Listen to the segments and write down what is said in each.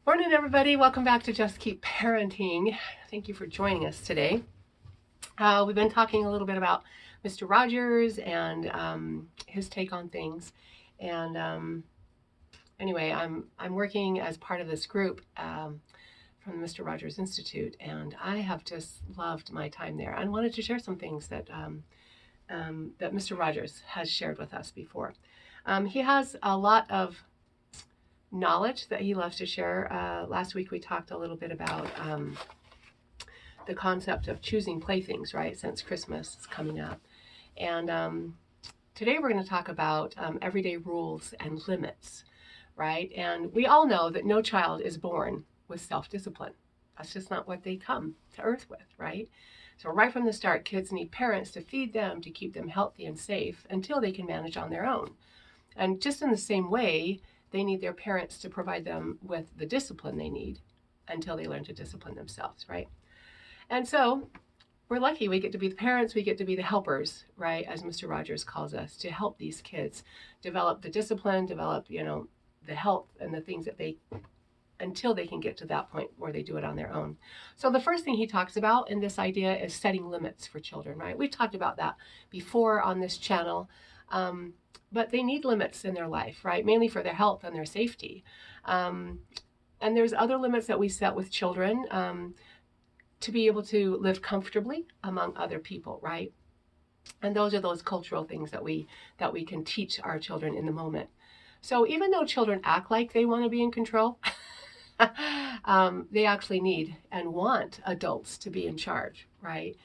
Morning, everybody. Welcome back to Just Keep Parenting. Thank you for joining us today. We've been talking a little bit about Mr. Rogers and his take on things. And anyway, I'm working as part of this group from the Mr. Rogers Institute, and I have just loved my time there. I wanted to share some things that that Mr. Rogers has shared with us before. He has a lot of knowledge that he loves to share. Last week we talked a little bit about the concept of choosing playthings, right? Since Christmas is coming up. And today we're going to talk about everyday rules and limits, right? And we all know that no child is born with self-discipline. That's just not what they come to earth with, right? So right from the start, kids need parents to feed them, to keep them healthy and safe until they can manage on their own. And just in the same way, they need their parents to provide them with the discipline they need until they learn to discipline themselves, right? And so we're lucky we get to be the parents, we get to be the helpers, right? As Mr. Rogers calls us, to help these kids develop the discipline, develop, the health and the things that they until they can get to that point where they do it on their own. So the first thing he talks about in this idea is setting limits for children, right? We've talked about that before on this channel. But they need limits in their life, right? Mainly for their health and their safety. And there's other limits that we set with children to be able to live comfortably among other people, right? And those are those cultural things that we can teach our children in the moment. So even though children act like they want to be in control, they actually need and want adults to be in charge, right?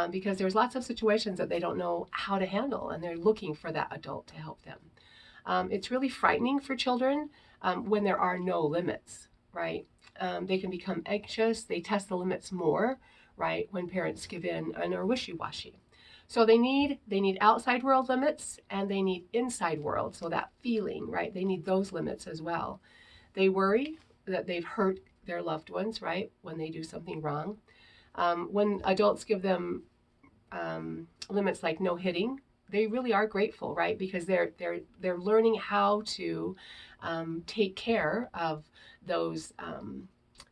Because there's lots of situations that they don't know how to handle, and they're looking for that adult to help them. It's really frightening for children when there are no limits, right? They can become anxious. They test the limits more, right? When parents give in and are wishy-washy. So they need outside world limits and they need inside world. So that feeling, right? They need those limits as well. They worry that they've hurt their loved ones, right? When they do something wrong. When adults give them limits like no hitting, they really are grateful, right? Because they're learning how to take care of those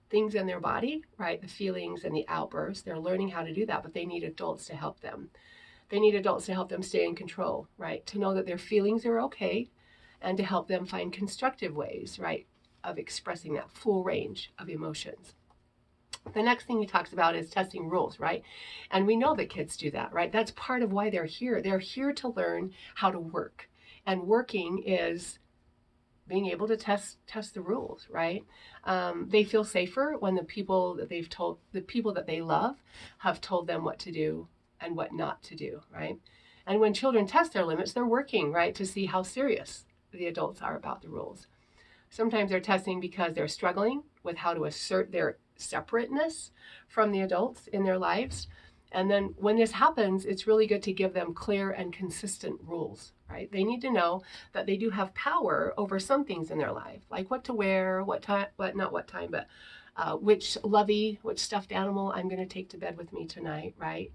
things in their body, right? The feelings and the outbursts. They're learning how to do that, but they need adults to help them. They need adults to help them stay in control, right? To know that their feelings are okay and to help them find constructive ways, right, of expressing that full range of emotions. The next thing he talks about is testing rules, right? And we know that kids do that, right? That's part of why they're here. They're here to learn how to work. And working is being able to test the rules, right? They feel safer when the people that they love have told them what to do and what not to do, right? And when children test their limits, they're working, right, to see how serious the adults are about the rules. Sometimes they're testing because they're struggling with how to assert their separateness from the adults in their lives. And then when this happens, it's really good to give them clear and consistent rules, right? They need to know that they do have power over some things in their life, like what to wear, what time, not what time, but which stuffed animal I'm going to take to bed with me tonight, right?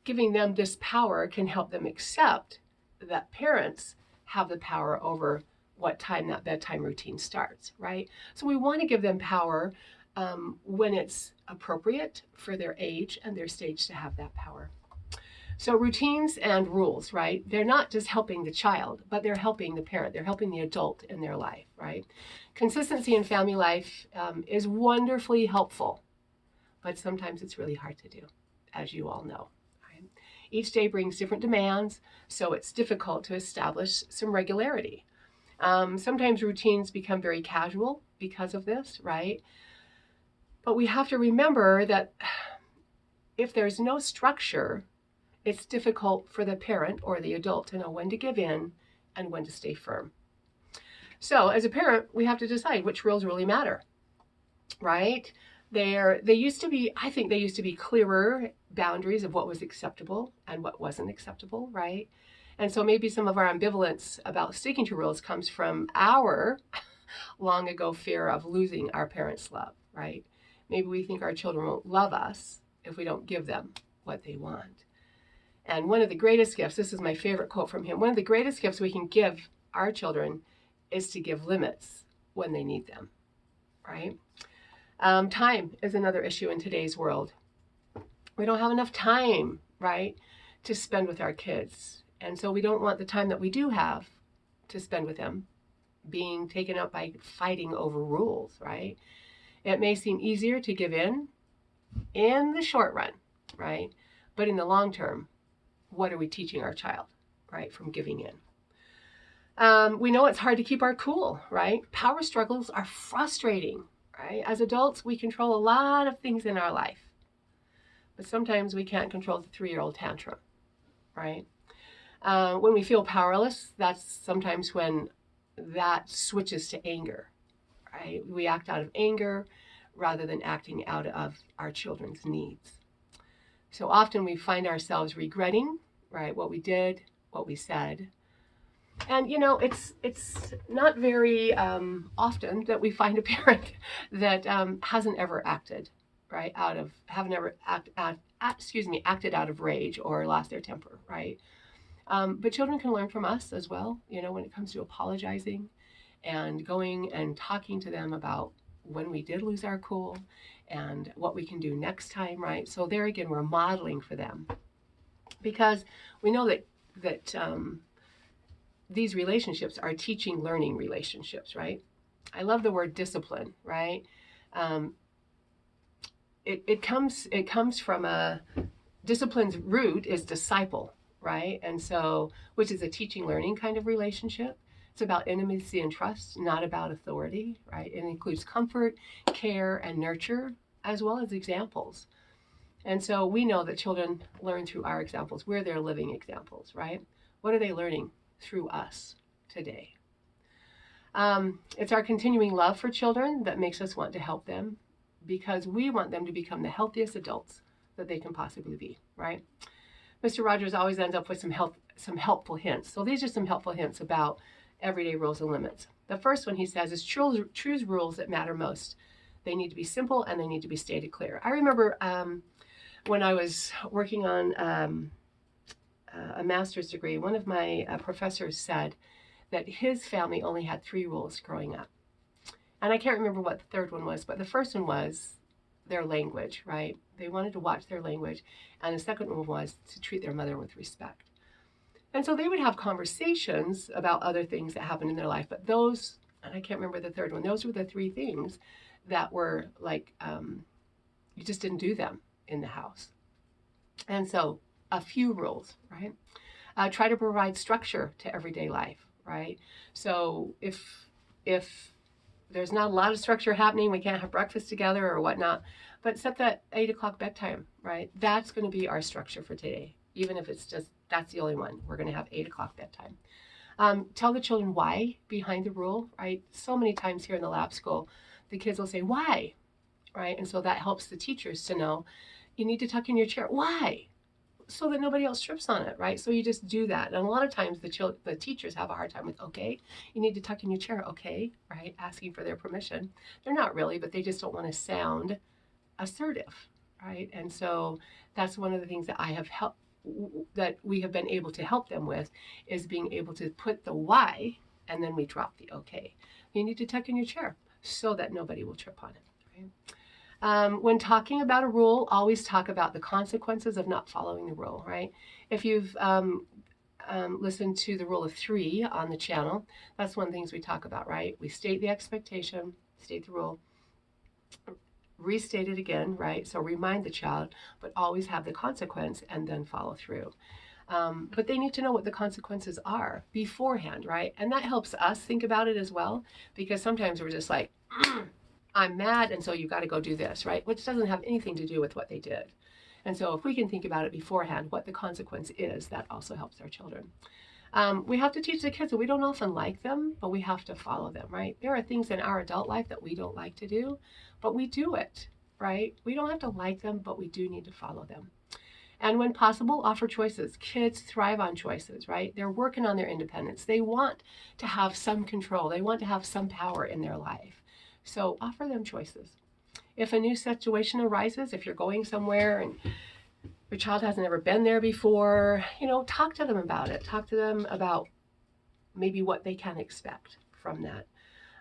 Giving them this power can help them accept that parents have the power over what time that bedtime routine starts, right? So we want to give them power when it's appropriate for their age and their stage to have that power. So routines and rules, right? They're not just helping the child, but they're helping the parent. They're helping the adult in their life, right? Consistency in family life is wonderfully helpful, but sometimes it's really hard to do, as you all know. Right? Each day brings different demands, so it's difficult to establish some regularity. Sometimes routines become very casual because of this, right? But we have to remember that if there's no structure, it's difficult for the parent or the adult to know when to give in and when to stay firm. So as a parent, we have to decide which rules really matter, right? They used to be, I think they used to be clearer boundaries of what was acceptable and what wasn't acceptable, right? And so maybe some of our ambivalence about sticking to rules comes from our long ago fear of losing our parents' love, right? Maybe we think our children won't love us if we don't give them what they want. And one of the greatest gifts, this is my favorite quote from him, one of the greatest gifts we can give our children is to give limits when they need them, right? Time is another issue in today's world. We don't have enough time, right, to spend with our kids. And so we don't want the time that we do have to spend with them being taken up by fighting over rules, right? It may seem easier to give in the short run, right? But in the long term, what are we teaching our child, right, from giving in? We know it's hard to keep our cool, right? Power struggles are frustrating, right? As adults, we control a lot of things in our life, but sometimes we can't control the 3-year-old tantrum, right? When we feel powerless, that's sometimes when that switches to anger, right? We act out of anger rather than acting out of our children's needs. So often we find ourselves regretting, right, what we did, what we said. And it's not very often that we find a parent that hasn't ever acted right haven't ever acted out of rage or lost their temper, right? But children can learn from us as well, when it comes to apologizing and going and talking to them about when we did lose our cool and what we can do next time, right? So there again, we're modeling for them because we know that these relationships are teaching, learning relationships, right? I love the word discipline, right? It comes from a discipline's root is disciple, right? And so, which is a teaching, learning kind of relationship. It's about intimacy and trust, not about authority, right? It includes comfort, care, and nurture, as well as examples. And so we know that children learn through our examples. We're their living examples, right? What are they learning through us today? It's our continuing love for children that makes us want to help them because we want them to become the healthiest adults that they can possibly be, right? Mr. Rogers always ends up with some helpful hints. So these are some helpful hints about everyday rules and limits. The first one he says is choose rules that matter most. They need to be simple and they need to be stated clear. I remember when I was working on a master's degree, one of my professors said that his family only had 3 rules growing up. And I can't remember what the third one was, but the first one was their language, right? They wanted to watch their language. And the second one was to treat their mother with respect. And so they would have conversations about other things that happened in their life. But those, and I can't remember the third one, those were the 3 things that were like, you just didn't do them in the house. And so a few rules, right? Try to provide structure to everyday life, right? So if there's not a lot of structure happening, we can't have breakfast together or whatnot, but set that 8 o'clock bedtime, right? That's going to be our structure for today. Even if it's just, that's the only one. We're going to have 8 o'clock bedtime. Tell the children why behind the rule, right? So many times here in the lab school, the kids will say, why, right? And so that helps the teachers to know, you need to tuck in your chair. Why? So that nobody else trips on it, right? So you just do that. And a lot of times the teachers have a hard time with, okay, you need to tuck in your chair, okay, right? Asking for their permission. They're not really, but they just don't want to sound assertive, right? And so that's one of the things that we have been able to help them with is being able to put the why and then we drop the okay. You need to tuck in your chair so that nobody will trip on it, right? When talking about a rule, always talk about the consequences of not following the rule, right? If you've listened to the rule of 3 on the channel, that's one of the things we talk about, right? We state the expectation, state the rule, restate it again, right? So remind the child, but always have the consequence and then follow through. But they need to know what the consequences are beforehand, right? And that helps us think about it as well, because sometimes we're just like, I'm mad, and so you got to go do this, right? Which doesn't have anything to do with what they did. And so if we can think about it beforehand, what the consequence is, that also helps our children. We have to teach the kids that we don't often like them, but we have to follow them, right? There are things in our adult life that we don't like to do, but we do it, right? We don't have to like them, but we do need to follow them. And when possible, offer choices. Kids thrive on choices, right? They're working on their independence. They want to have some control. They want to have some power in their life. So offer them choices. If a new situation arises, if you're going somewhere and your child hasn't ever been there before, talk to them about it. Talk to them about maybe what they can expect from that.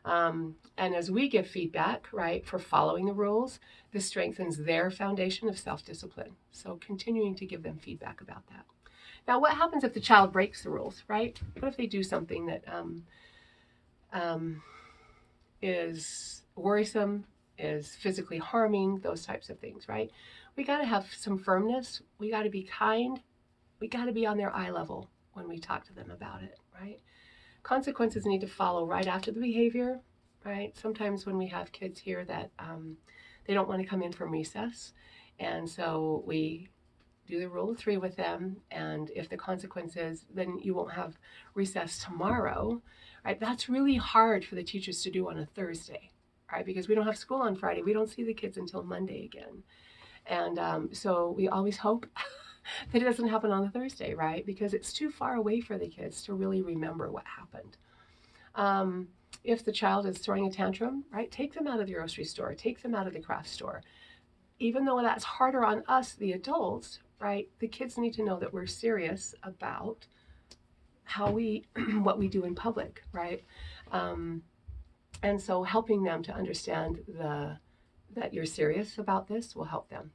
And as we give feedback, right, for following the rules, this strengthens their foundation of self-discipline. So continuing to give them feedback about that. Now, what happens if the child breaks the rules, right? What if they do something that um, is worrisome, is physically harming, those types of things, right? We got to have some firmness. We got to be kind. We got to be on their eye level when we talk to them about it, right? Consequences need to follow right after the behavior, right? Sometimes when we have kids here that they don't want to come in from recess, and so we do the rule of three with them, and if the consequence is then you won't have recess tomorrow, right? That's really hard for the teachers to do on a Thursday, right? Because we don't have school on Friday. We don't see the kids until Monday again. And so we always hope that it doesn't happen on a Thursday, right? Because it's too far away for the kids to really remember what happened. If the child is throwing a tantrum, right, take them out of the grocery store, take them out of the craft store. Even though that's harder on us, the adults, right, the kids need to know that we're serious about how we, what we do in public, right? And so helping them to understand that you're serious about this will help them.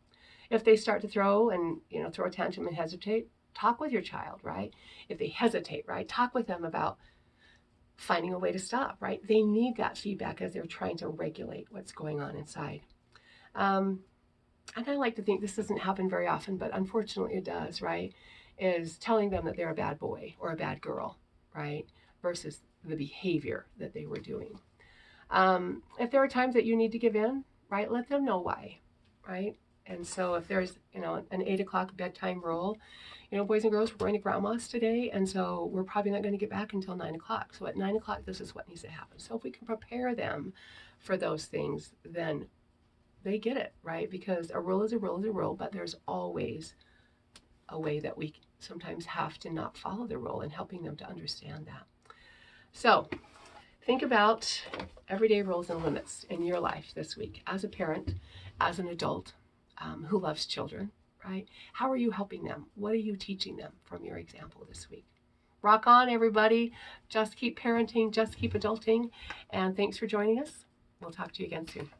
If they start to throw a tantrum and hesitate, talk with your child, right? If they hesitate, right, talk with them about finding a way to stop, right? They need that feedback as they're trying to regulate what's going on inside. And I like to think this doesn't happen very often, but unfortunately it does, right? Is telling them that they're a bad boy or a bad girl, right? Versus the behavior that they were doing. If there are times that you need to give in, right, let them know why, right? And so if there's, an 8 o'clock bedtime rule, boys and girls, we're going to grandma's today, and so we're probably not going to get back until 9 o'clock. So at 9 o'clock, this is what needs to happen. So if we can prepare them for those things, then they get it, right? Because a rule is a rule is a rule, but there's always a way that we sometimes have to not follow the rule, and helping them to understand that. So think about everyday rules and limits in your life this week as a parent, as an adult who loves children, right? How are you helping them? What are you teaching them from your example this week? Rock on, everybody. Just keep parenting, just keep adulting. And thanks for joining us. We'll talk to you again soon.